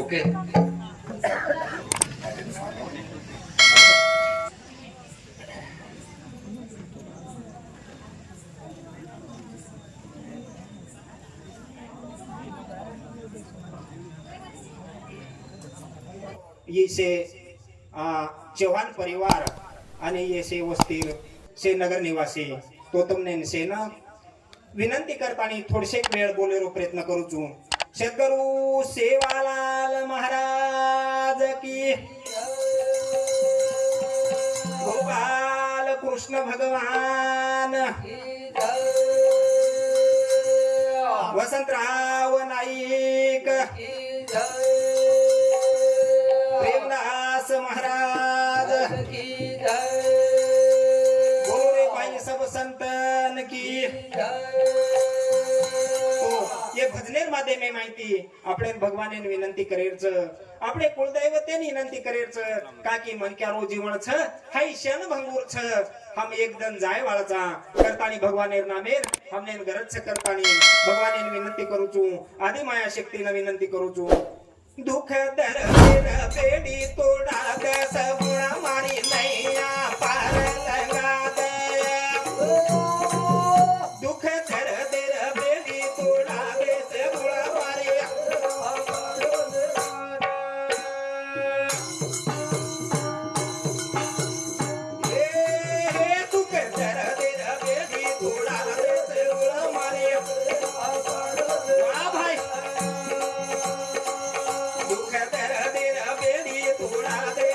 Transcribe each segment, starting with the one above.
Okay. येशे चव्हाण परिवार आणि येशे वस्ती शे नगर निवासी तो तुमने सेन विनंती करताना थोडशे वेळ बोलेरो प्रयत्न करूचू. सद्गुरु सेवालाल महाराज की, गोपाल कृष्ण भगवान, वसंतराव नाईक, प्रेमदास महाराज, गोरे भाई सब संतन की. ये भजनेर माध्यमे माहिती आपण भगवान विनंती करेरच, आपले कुलदैवते विनंती करेरच का की मनक्यारो जीवन छ हाई शन भंगूर छ. हम एकदम जाय वाळचा करतानी भगवानेर नामेर हमने गरज छ करतानी भगवान विनंती करूचू. आदि माया शक्तीने विनंती करूचू. दुख दर पेडी तोडा दस गुणा मारी नैया पार लगा दे. दुख दर पेडी तोडा दस गुणा मारी. दुख दर पेडी तोडा दस गुणा मारी. वाह भाई. दुख दर पेडी तोडा दे.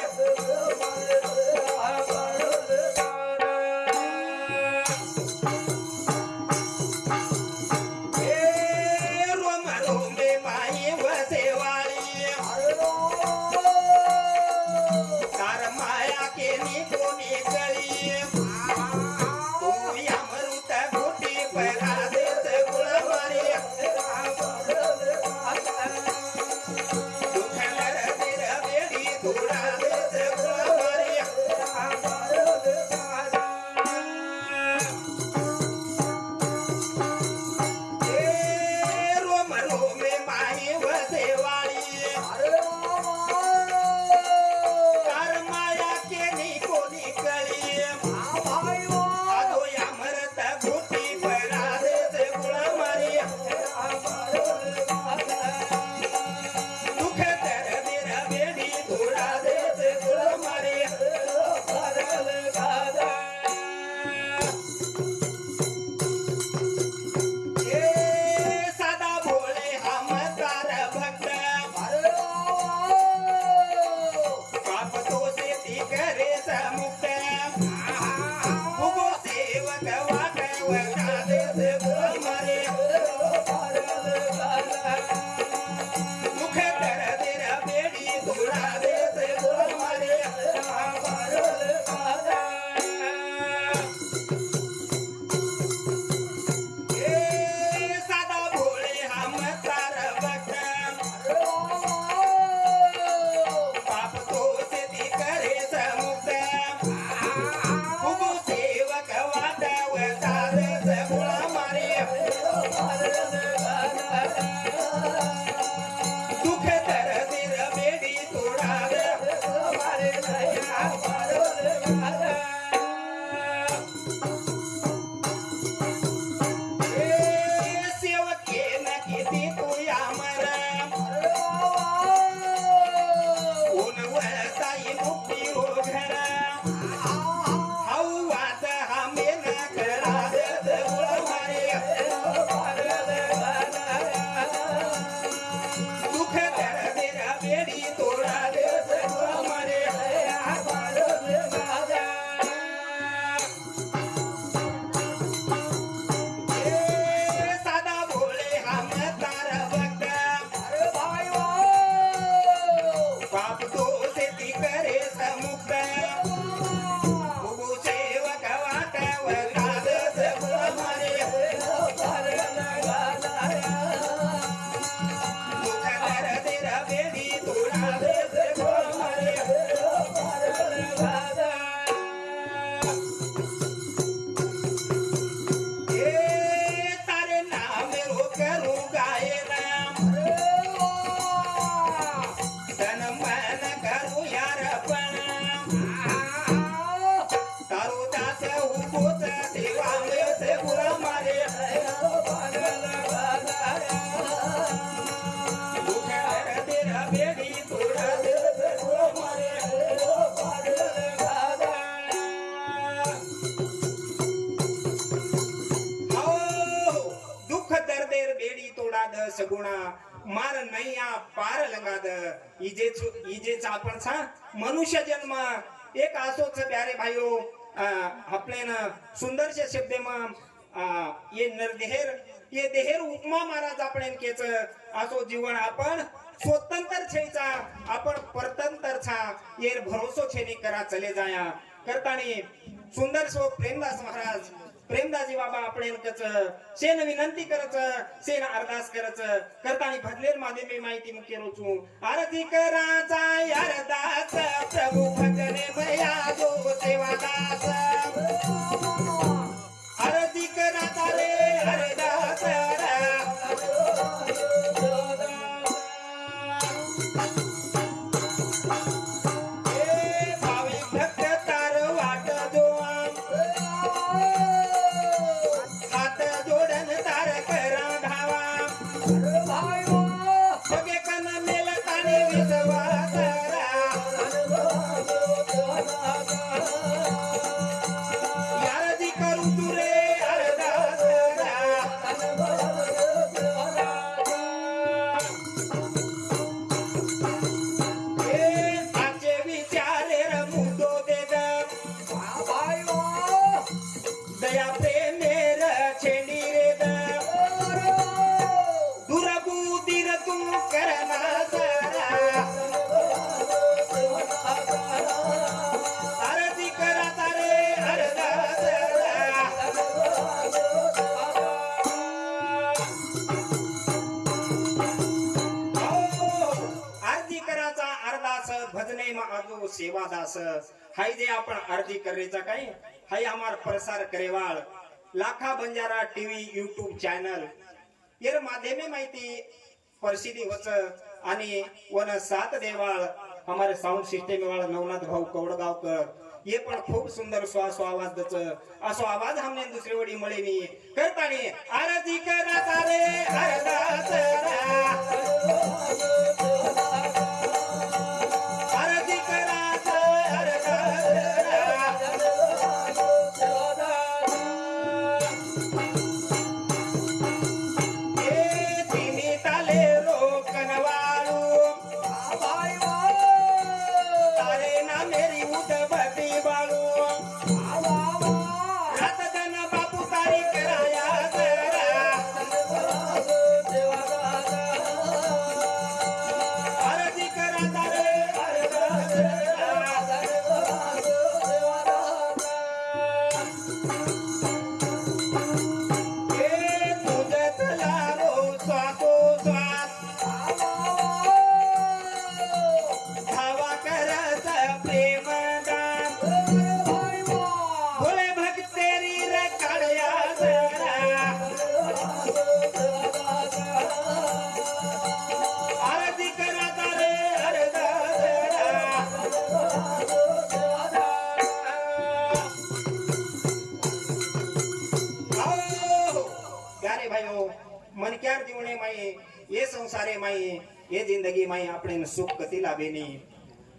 सगुणा मार नैया पार लंगाद इजेच आपण छा मनुष्य जन्म एक असोच प्यारे भाइयो आपले ना सुंदर से शब्द में ये नरदेहर ये देहर उपमा महाराज आपण केच असो जीवन आपण स्वतंत्र छेचा आपण परतंत्र छा ये भरोसो छेनी करा चले जाया करतानी सुंदर सो प्रेमदास महाराज प्रेमदासजी बाबा आपण कच सेन विनंती करच सेन अरदास करच करतानी भजलेर माध्यमे माहिती मुख्य रोचू आरती कराचा अरदास प्रभू भजने मया जो सेवादास आरती कराचा रे अरदास सेवादास हाय जे आपण आरती करायचा काय हाय हमार प्रसार करेवाळ लाखा बंजारा टीव्ही यूट्यूब चॅनल येर माध्यमे माहिती प्रसिद्धी होच आणि वन सात देवाळ हमारे साउंड सिस्टम वाला नवनाथ भाऊ कवडगावकर ये पण खूप सुंदर सो आवाज दच असो आवाज हमने दुसरी वडी मळे मी करतानी आरती करा रे अरदास आरती करा मनक्यार जीवने माई ये संसारे माई ये जिंदगी माई आपणे सुख कती लाभेनी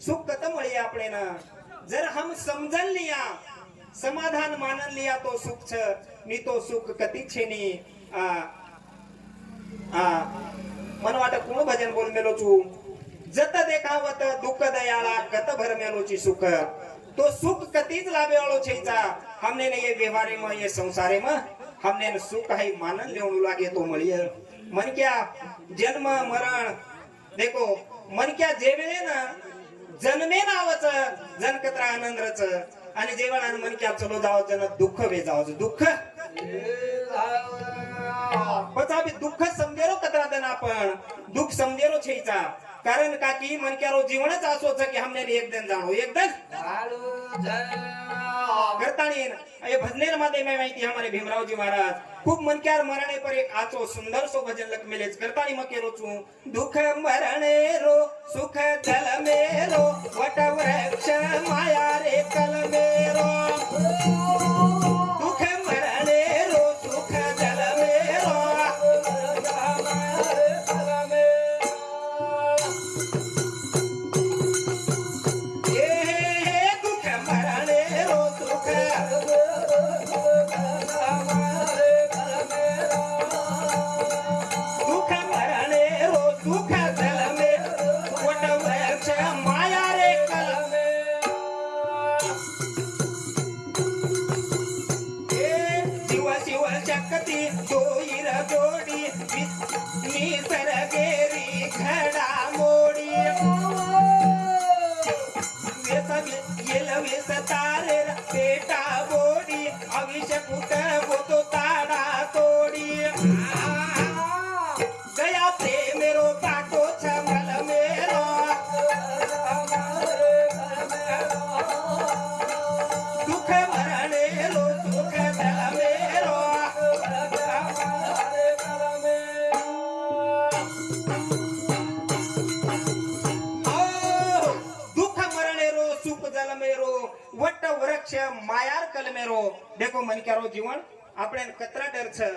सुख कत मळे आपणे ना जर हम समजन लिया समाधान मानन लिया तो सुख छ नी तो सुख कती छेनी मन वाट कोण भजन बोल मेलो चू जत देखावत दुःख दयाळा कत भर मेलोची सुख तो सुख कतीच लाभे वाळो छेचा हमने ने ये व्यवहारे में ये संसारे में हमने सुख है मानन लेवणू लागे तो मळिय मन क्या जन्म मरण देखो मन क्या जेवेळे ना जन्मे नावच जन कत्रा आनंदच आणि जेवण मन क्या चलो जाव जन दुःख वे जाव दुःख पचाबी दुःख समजेरो कतरा दन आपण दुःख समजेरो छेचा कारण का की मन क्या रो जीवनच असोच की हमने एक दिन जाणो एक दिन करतानी ये भजनेर मध्ये मैं माहिती हमारे भीमराव जी महाराज खूब मनक्यार मरणे पर एक आचो सुंदर सो भजन लक मिलेच करतानी मके रोचू दुख मरणे रो सुख जल मेरो वट वृक्ष माया रे कल मेरो दुख मरणे रो सुख जल मेरो दुख मरणे शिव शिव शक्ती होईल जोडी निसर्गेरी घडा मोडी येल वेस तारे पेटा बोडी अभिषेक होतो ताडा तोडी गया प्रेमेरो काटो छमल मेरो दुख मरणेरो दुख दल मेरो दुख मरणेरो सुख जल मेरो वट वृक्ष मायार कल मेरो देखो मन क्यारो जीवन આપણે કતરા ડર છે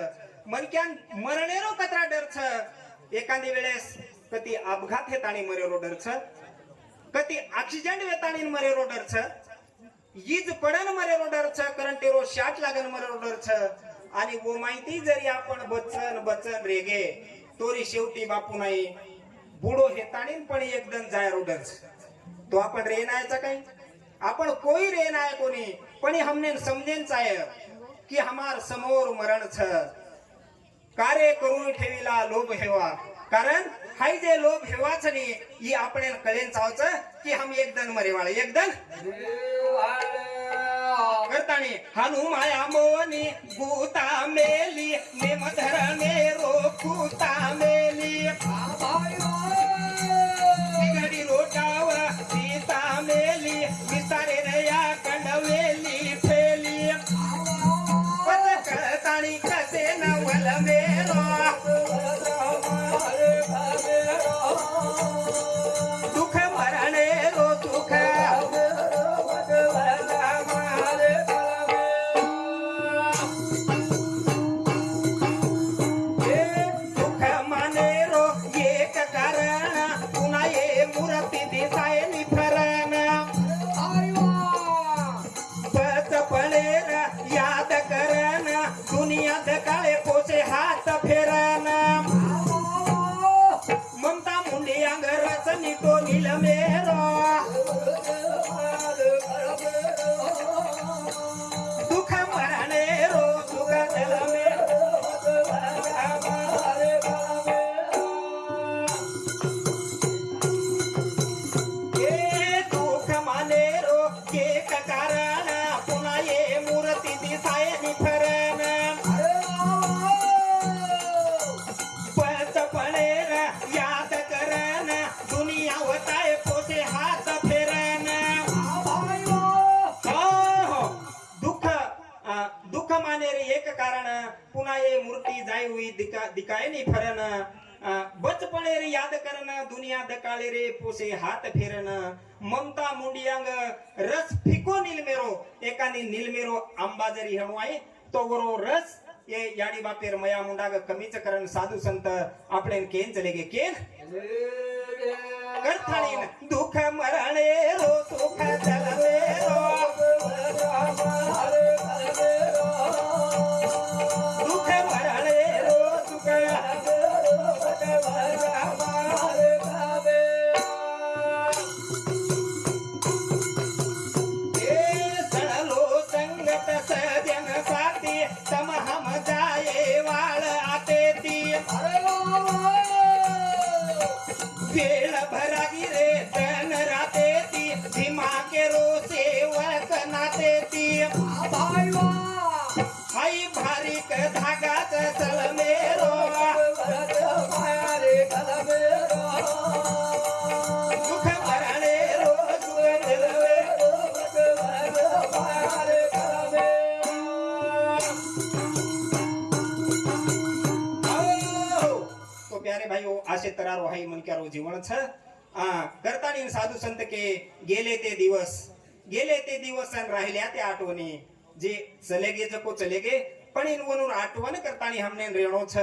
મન ક્યાં મરણેરો કતરા ડર છે એકાદી વેળેસ કતી આપઘાત હેતાણી મરેરો ડર છે કતી એક્સિડન્ટ વેતાણી મરેરો ડર છે ईज पडन मरेरो डर छ करंटेरो शाट लागन मरेरो डर छ आणि वो माहिती जरी आपण बच्चन बच्चन रेगे तोरी शेवटी बापू नाही बुडो हेताणी पण एकदम जायरो डर छ तो आपण रेनायचा काही आपण कोई रेनाय कोणी पण हमने समजेन चाय की हमार समोर मरण छ कार्य करून ठेवीला लोभ हेवा कारण हाय जे लोभ हेवाच नाही ही आपण कळेन चावच की हम एकदम मरेवाळ एकदम करतानी हनु माया मोनी भूता मेली नेम धरणे रोखुता मेली निगडी रोटाव सीता मेली विसारे नया कंडवेली फेली पद करतानी कसे नवल मेरो दुख मरणे रो दुख दिखाए नहीं फरन बचपने रे याद करना दुनिया दकाले रे पोसे हाथ फेरन ममता मुंडियांग रस फिको नील मेरो एकानी नील मेरो आंबा जरी हणो आहे तो वरो रस ये याडी बापेर मया मुंडाग कमीच करन साधु संत आपणे केन चले गे केन करथाणीन दुख मरणे रो सुख चलवे रो दुख मरणे रो सुख सड़लो संगत सजन साथी तम हम जाए वाल आते ती वेळ भरागी रे तन राते ती भीमा के रो सेवक नाते ती हाई भारीक धागाच चल मेरो दुख मरणे रो सुख दिलवे तो प्यारे भाइयों आशे तरारो हाई मन क्यारो जीवन छ करतानी साधू संत के गेले ते दिवस अन राहिल्या ते आठवणी जे चले गे जको चले गे पण इन वनून आठवण करतानी हमने रेणो छ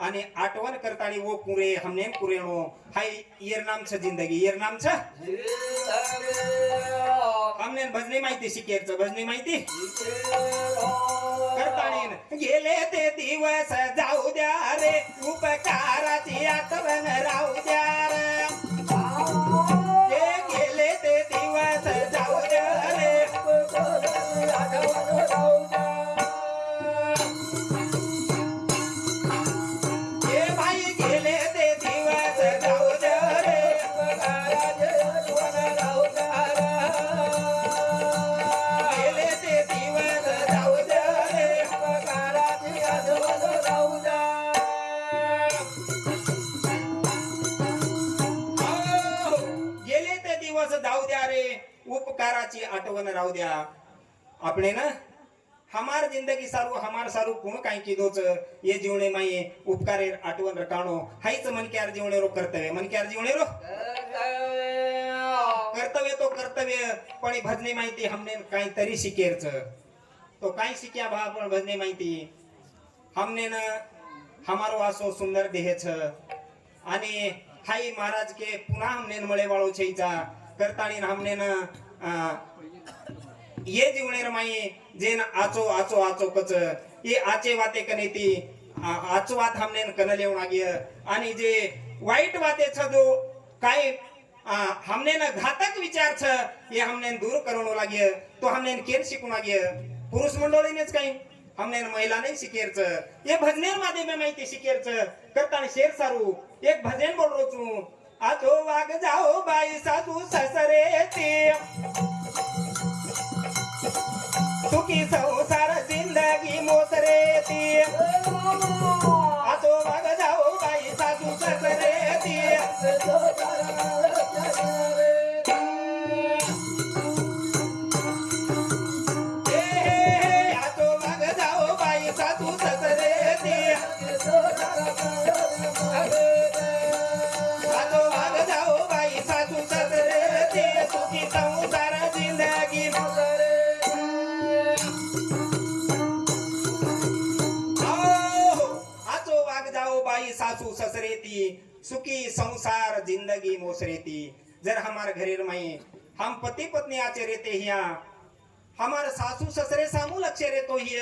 आणि आठवण करतानी वो कुरे हमने कुरेणो हाय येर नाम छ जिंदगी येर नाम छ हमने भजनी माहिती शिकेरच भजनी माहिती करतानी गेले ते दिवस जाऊ द्या रे उपकाराची आठवण राहू द्या रे गेले ते दिवस जाऊ द्या रे हे भाई गेले ते दिवस जाऊ द्या रे गेले ते दिवस जाऊ द्या रे गेले ते दिवस जाऊ द्या रे उपकाराची आठवण राहू द्या આપણે ना हमार जिंदगी सारू हमार सारू कोण काय कीधोच ये जीवणे माई उपकारे आठवण रकाणो हाईच मनक्यार जीवणे रो कर्तव्य मनक्यार जीवणे रो कर्तव्य तो कर्तव्य पण भजने माहिती हमने काहीतरी शिकेरच तो काय शिक्या भा पण भजने माहिती हमने न हमारो आसो सुंदर देह छ आणि हाई महाराज के पुन्हा हमने मळे वाळो छईचा करताणी हमने न ये जीवनेर माई जे न आचो आचो आचो कच ये आचे वाते कने ती आचो वात हमने कन लेवण आगिय आणि जे वाईट वाते छ जो काय हमने न घातक विचार छ ये हमने दूर करणो लागिय तो हमने केर शिकून आगिय पुरुष मंडळीनेच काही हमने महिला नाही शिकेरच ये भजनेर माध्यमे माहिती शिकेरच करताना शेर सारू एक भजन बोल रोचू आचो वाग जाओ बाई सासू ससरे ते सुखी संसार जिंदगी मोसरे ती आचो वाग जाओ बाई सासू ससरे ती आचो वाग जाओ बाई सासू ससरे ती आचो वाग जाओ बाई सासू ससरे ती सुखी संसार जिंदगी मोसरे बाई सासू ससरेती सुखी संसार जिंदगी मोसरेती जर हमार घरेर में हम पति पत्नी आचे रहते हिया हमार सासू ससरे सामू लक्ष्य रहतो हिय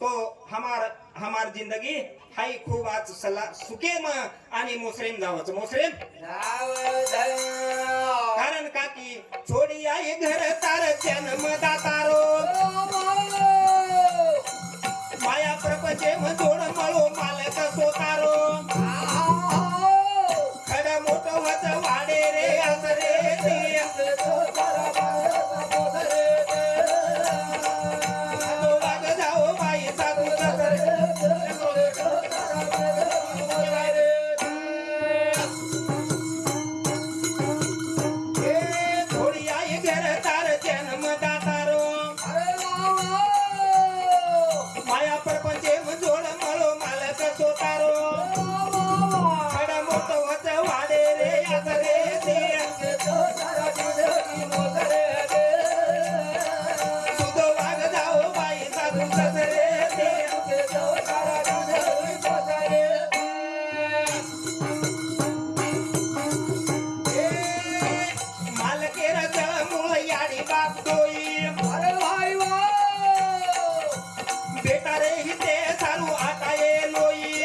तो हमार जिंदगी हाई खूब आज सला सुखेम आणि मोसरेम जावच मोसरेम कारण का की छोडी आई घर तार जन्म दातारो माया प्रपंचे जोड मळो मालक सोतारो खड मोठ वच वाडे रे असरे ती वाग जाओ बाई सासू ससरे थोडी आई घर तार जन्म दातारो माया प्रपंचे जोड मळो मालक सोतारो खड मोठ वच वाडे रे असरे ती सुध वाग जाओ बाई सासू ससरे ती मालकेर जळमूळ याडी बाप दोई बेटा रे हिते सारू आता ये लोई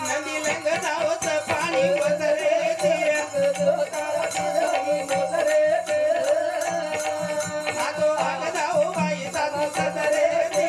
नदी लंग जावच पाणी वसरे ते आजो आग जाओ बाई सासू ससरे ते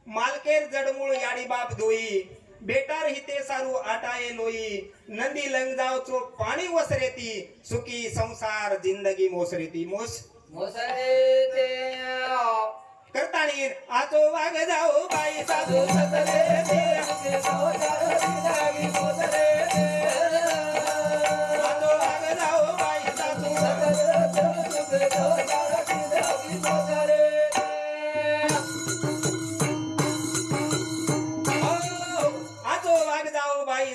मालकेर जडमूळ याडी बाप दोई बेटार हिते सारू आटाए लोई नंदी लंग जाओ चो पाणी वसरेती सुखी संसार जिंदगी मोसरेती मोसरेते करताणी आचो वाग जाओ बाई सासू ससरे ते आचो वाग जाओ बाई सासू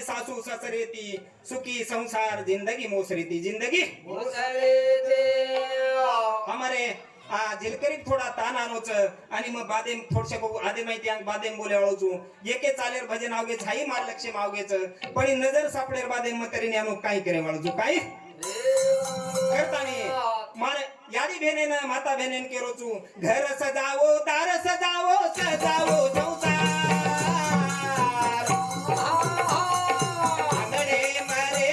सासू ससरेती सुखी संसार जिंदगी मोसरेती जिंदगी हमारे जिलकरी थोडा तान आणोच आणि मग बादेम थोडशे आदे माहिती अंग बादेम बोले वाळूचू एके चालेर भजन आवगे छाई मार लक्ष्य मावगेच पण नजर सापडेर बादेम मतरीने आणू काय करे वाळूचू काय करतानी मार याडी भेनेन माता भेनेन केरोचू घर सजावो दार सजावो सजावो संसार अंगडे मरे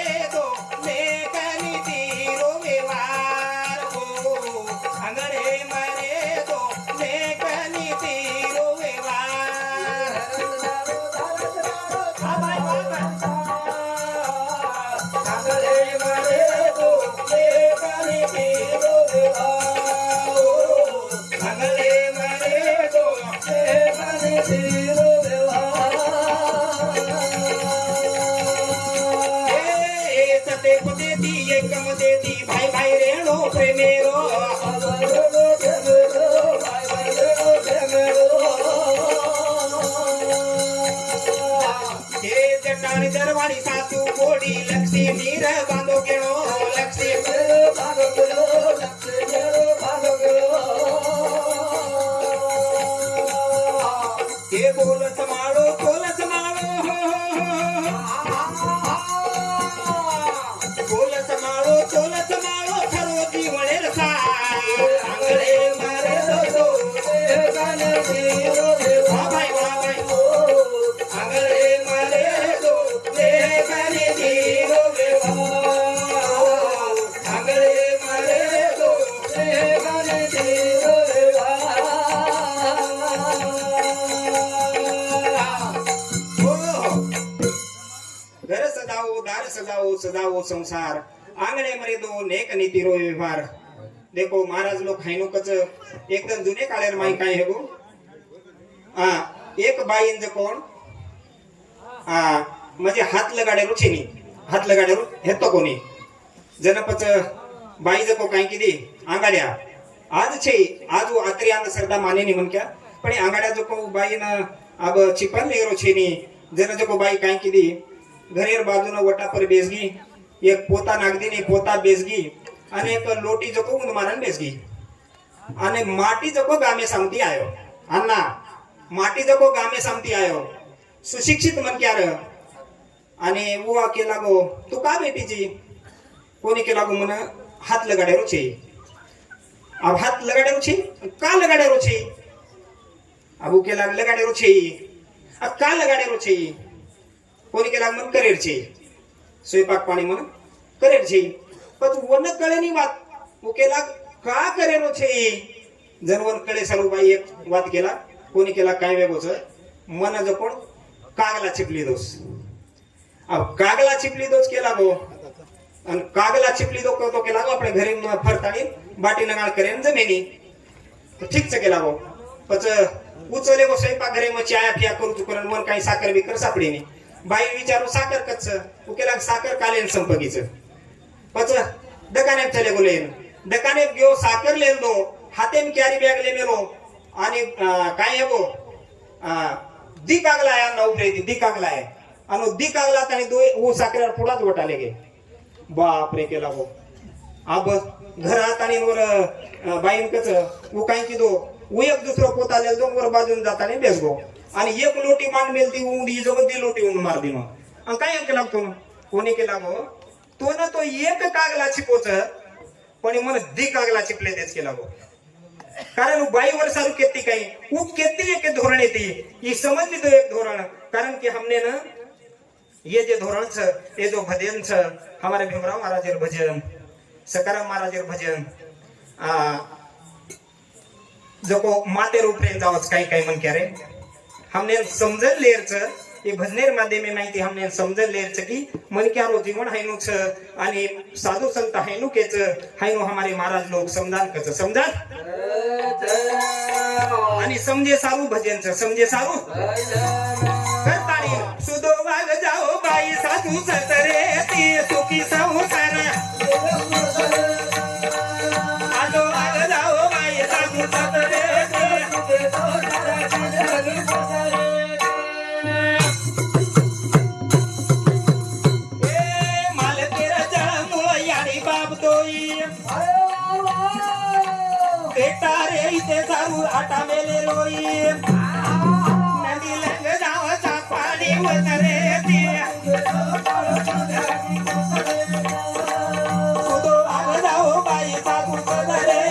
भाई भाई रेणो प्रेमेरो जटाणी दरवाणी सासू बोडी लक्ष्मी नीर बांधो गेणो लक्ष्मी बांधो गेणो लक्ष्मी बांधो गेणो हे बोलत माळो बोलत माळो बोलत माळो बोलत माळो खरो जीवणे रसा आंगळे मारे दो गाणे जीरो वा भाई आंगळे मारे दो गाणे जीरो आंगळे मारे दो गाणे जीरो घर सजाओ दार सजाओ सजाओ संसार आंगणे मरे दो नेक नीति रो व्यवहार देखो महाराज लोग हाइनो कच एकदम जुने काळेर माई काय हेगो एक बाईन जे कोण म्हणजे हात लगाडे रुचेनी हात लगाडे रु हेतो कोणी जनपच बाई जको काय किदी आंगाड्या आज छे आज आत्री आंग सरदा माने नि मनक्या पण आंगाड्या जको बाईन अब चिपन लेरो छेनी जन जको बाई काय किदी घरेर बाजूना वटा पर बेसगी एक पोता नागदीने पोता बेसगी आणि एक लोटी जको उन मारन बेसगी आणि माटी जको गामे सांगती आयो अन्ना माटी जको गामे सांगती आयो सुशिक्षित मन क्यार आणि उवा केला गो तू का बेटीची कोणी केला गो मन हात लगाडे रोचे अब हात लगाडे रोचे का लगाडे रोचे अब केला लगाडे रोचे अब का लगाडे रोचे कोणी केला मन करेर छे स्वयंपाक पाणी मन करेर छे पण वन कळेनी वात उकेला का करेरो छे जनवन कळे सारू बाई एक वात केला कोणी केला काय वेगोच मन जकोण कागला चिपली दोस अब कागला चिपली दोस केला गो आणि कागला चिपली दो तो केला गो आपल्या घरी फरताणी बाटी नगाळ करेन जमेनी ठीक च केला गो पच उचले गो स्वयंपाक घरे मग चाया फिया करू चुकरण मन काही साखर बिकर सापडीनी बाई विचारू साखर कच्च उकेला साखर कालेन संपगीच पच दकाने चले गोलेन दकाने गयो साखर लेन दो हातेम क्यारी बॅग ले मेलो आणि काय हेगो दी कागला आहे नवरे दी कागला आहे आणि दी कागला तणी दो वो साखरेर पुढाच वटाले गे बाप रे केला गो अब घरात आणि वर बाईन कच वो काय की दो वो एक दुसरो पोता लेल दो वर बाजून जाताने बेस गो आणि एक लोटी मान मेलती उंडी जगत दी लोटी उंड मार दिनो आणि काय केला तो कोणी केला गो तो ना तो एक कागला चिपोच पण मन दी कागला चिपले देच केला गो कारण बाई वर सारू केती काही उ केती एक धोरण येती ही समजली तो एक धोरण कारण की हमने ना ये जे धोरण छ ये जो भजन छ हमारे भीमराव महाराजेर भजन सकाराम महाराजेर भजन जको माते रूपरेन जावच काही काही मन क्या रे हमने समजल लेरच ये भजनेर माध्यमे माहिती हमने समजल लेरच की मन क्या रो जीवन हायनु छ आणि साधू संत हायनु केच हायनु हमारे महाराज लोग समजान कच समजा आणि समजे सारू भजन छ समजे सारू करताणी सुदो वाग जाओ बाई साधू सतरे ती सुखी संसार आदो वाग जाओ बाई साधू सतरे ती सुखी संसार आटा मेले लोई नदी लंग जावचा पाणी वतरे सुदो आग जाओ बाई साधू सदरे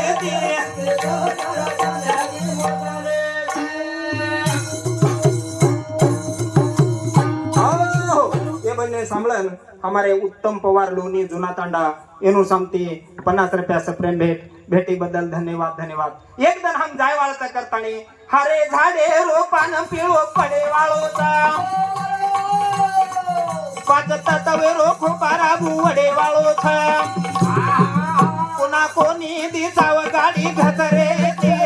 ये बने सांभळन हमारे उत्तम पवार लोनी जुना तांडा एनु सांगती 50 रुपया प्रेम भेटी बद्दल धन्यवाद धन्यवाद एक दिन हम जाय वाळता करतानी हरे झाडे रोपान पिळो पडे वाळोता વાજતા તવેરો ખોપારા બુવડે વાળો છે કોના કોની દિશાવ ગાડી ઘસરે છે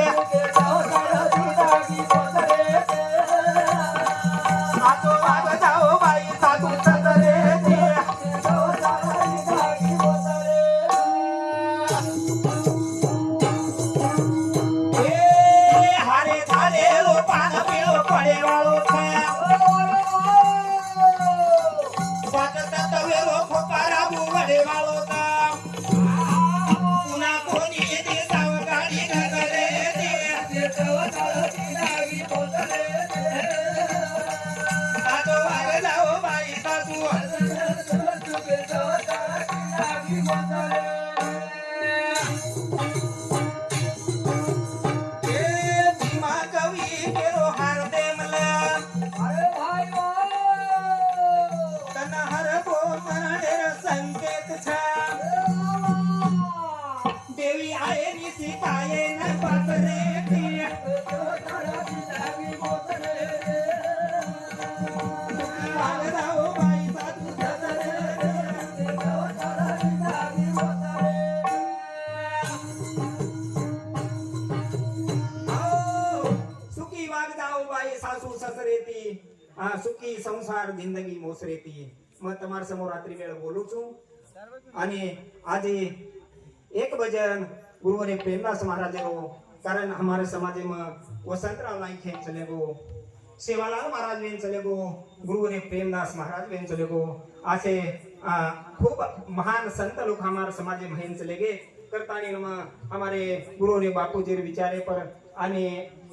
સાચો વાગ જાઓ ભાઈ સાધુ સદરે છે હારે ધારે રો પાન પીળો પડે વાળો છે વાજતા તવેરો ખોપારા બુવડે વાળો છે કોના કોની દિશાવ ગાડી ઘસરે છે સાચો વાગ જાઓ ભાઈ સાધુ એ ધીમા કવિ કેરો હાર દે મલા તન હર કો મરણેર સંકેત છે દેવી આયે ઋષિ પાયે ન પાતરે વાગદાઓ ભાઈ સાધુ સુખી વાગદાઓ ભાઈ સાસુ સસરેતી આ સુખી સંસાર જિંદગી મોસરેતી मैं તમારા સમોર રાત્રિ વેળે બોલું છું અને આજે એક ભજન ગુરુવरे प्रेमदास महाराजेरो कारण हमारे समाज में वसंतराव नाईक हैं चलेगो सेवालाल महाराज वेन चलेगो गुरुवरे प्रेमदास महाराज वेन चलेगो ऐसे खूब महान संत लोग हमारे समाज में हैं चलेगे करतानी हमारे गुरुवरे बापूजी विचारे पर आणि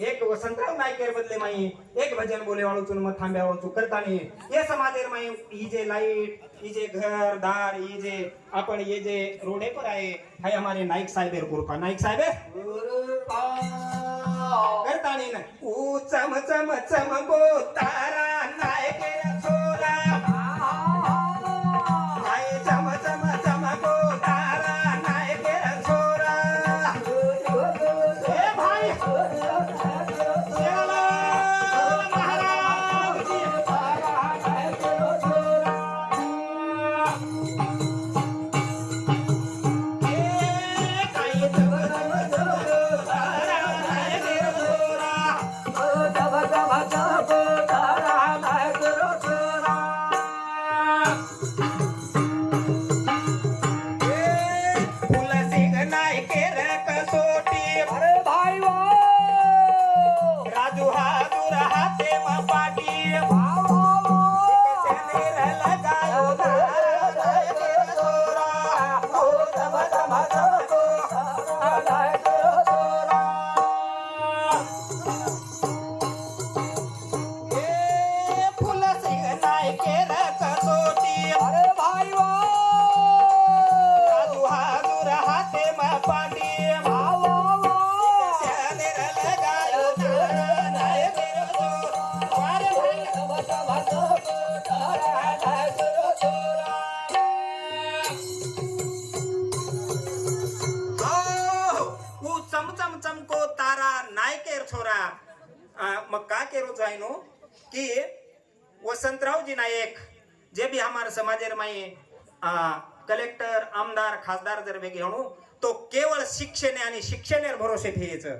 एक वसंतराव नाईकेर बदले माई एक भजन बोले वाळो चुन मत थांब्या वाळो करतानी ये समाजेर माई ही जे लाईट ही जे घर दार ही जे आपण ये जे रोडे पर आहे हाय हमारे नाईक साहेबेर कृपा नाईक साहेब करतानी न ऊ चम चम चम गो तारा नायकेर छोरा हाय चम चम चम गो तारा नायकेर छोरा ए भाई मग का केरो जायनो की वसंतरावजी नायक जे भी हमारे समाजेर माई कलेक्टर आमदार खासदार जर वे घेणू तो केवळ शिक्षण आणि शिक्षणेर भरोसे ठेयचं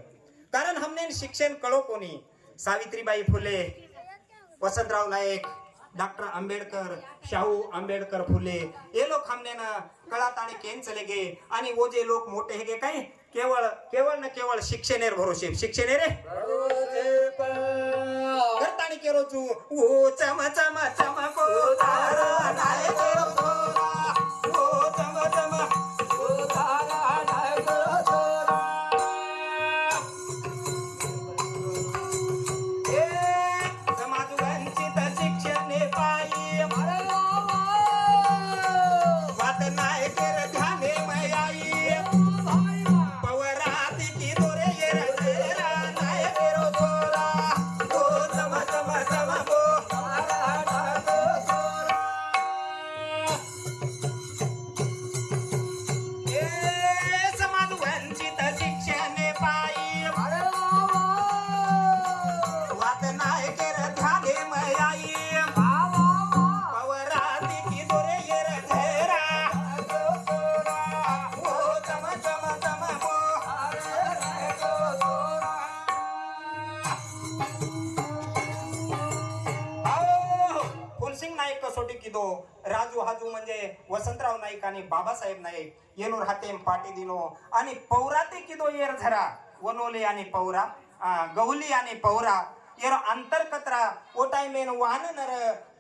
कारण हमने शिक्षण कळो कोणी सावित्रीबाई फुले वसंतराव नायक डॉक्टर अंबेडकर शाहू अंबेडकर फुले ये लोग हमने ना कळात आणि केन चले गे आणि वो जे लोक मोठे हे गे काय केवळ केवळ न केवळ शिक्षणेर भरोसे शिक्षणे रे करतानी केरो तू ओ चम चम चम को तारा नायकेर छोरा ओ चम चम को तारा नायकेर छोरा ए समाज वंचित शिक्षणे पायी वात नायकेर ध्याने मयाई पवराती की दोरे येर तेरा नायकेर छोरा ओ चम चम चम को तारा नायकेर छोरा वसंतराव नाईक आणि बाबासाहेब नाईक येनूर हातेम पाटी दिनो आणि पौराते किदो येर झरा वनोले आणि पौरा गवली आणि पौरा येर अंतर कतरा ओटाय मेन वाहन नर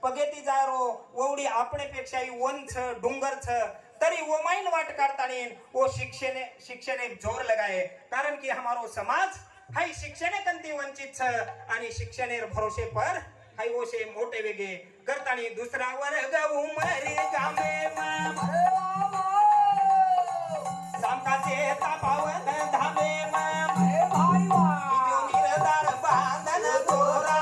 पगेती जारो ओवडी आपणेपेक्षा वन छ डोंगर छ तरी वो माइन वाट काढतानी वो शिक्षणे जोर लगाए कारण की हमारो समाज हाई शिक्षणे कंती वंचित छ आणि शिक्षणेर भरोसे पर हाई ओशे मोठे वेगे करतानी दुसरा वर्ग उमरी गामे सामकाचे तापावन धामे निरदार बांधन दोरा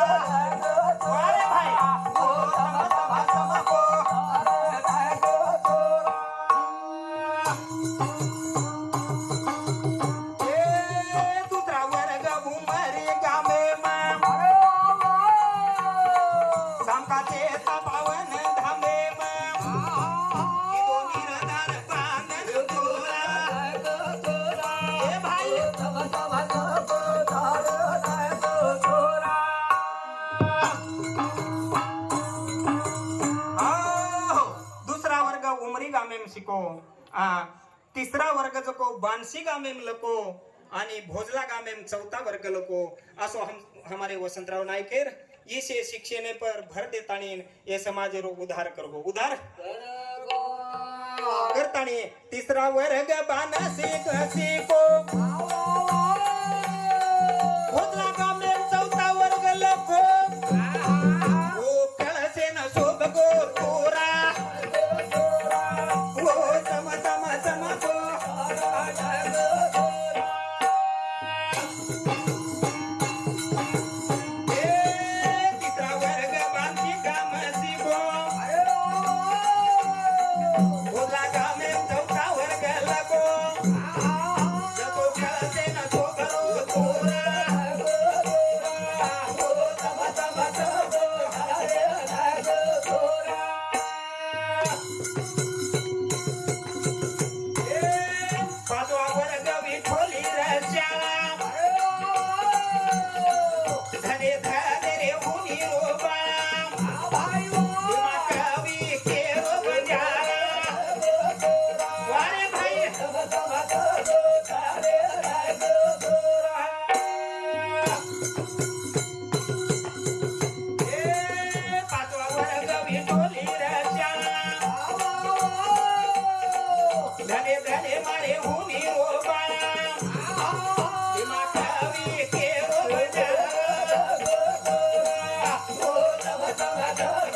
वारे भाई ओ तम तम तम गो दुसरा वर्ग उमरी गामे सामकाचे तापावन धामे निरदार बांधन दोरा ए भाई दूसरा वर्ग उमरी गामेम शिको तिसरा वर्ग जको बानसी गामेम लको आणि भोजला गामेम चौथा वर्ग लको असो हमारे वसंतराव नायकेर इसे शिक्षणे पर भर देतानी ये समाज रो उधार करगो उधार करतानी तिसरा वर्ग बानसी शिको भोजला गामेम चौथा वर्ग लको ओ कळसे न शोभ गो तोरा ओ तम तम तम गो तिसरा वर्ग बांधी काम शिको भोजला गामेम चौथा वर्ग लगो जको कळसे न शोभ गो तोरा ओ तम तम तम गो पाचवा वर्ग विठोली रशाळा धने धने रे उनी रोबा कवी केरो बजारा वारे भाई पाचवा वर्ग विठोली रशाळा धने धने मारे उनी रोबा कवी केरो बजारा ओ तम तम तम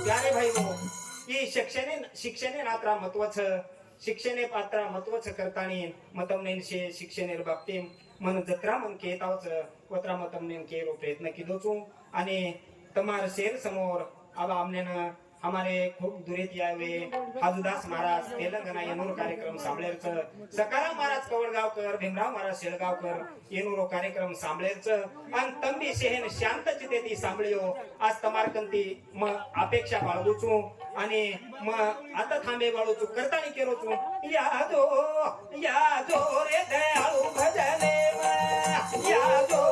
प्यारे भाई वो ಈ ಶಿಕ್ಷಣೆ ಮಾತ್ರ महत्वाचं शिक्षणे पात्र महत्वाचं करतानी मतमनेनशे शिक्षणेर बाबतीत मन जत्रा मन केतावच वत्रा मतमनेन केरो प्रयत्न किदोचू आणि तमार शेर समोर आबा आमनेन हमारे खूप दुरेत यावे हाजुदास महाराज तेलंगणा येनूर कार्यक्रम सांभळेरच सकाराम महाराज कवडगावकर भीमराव महाराज शेळगावकर येनूरो कार्यक्रम सांभळेरच आणि तंबी शेहन शांत चिते ती सांभळियो आज तमारकंती म अपेक्षा बाळगूचू आणि म आता थांबे बाळगूचू करतानी केरोचू यादो रे दयाळू भजने यादो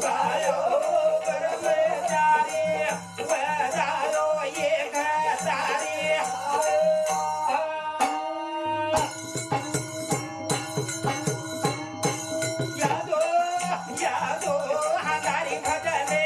गायो परमेचारी वदायो एक सारी यादो यादो हजारी भजने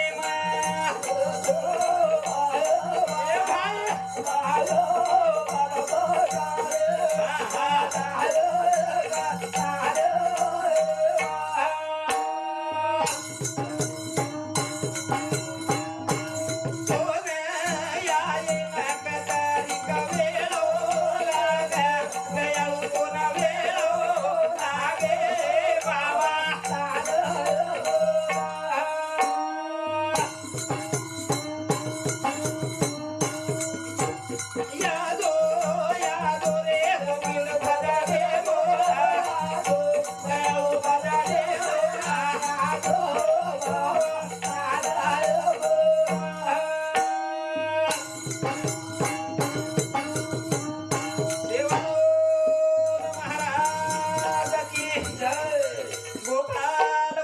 गोपाल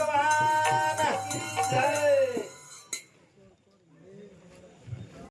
ભગવાન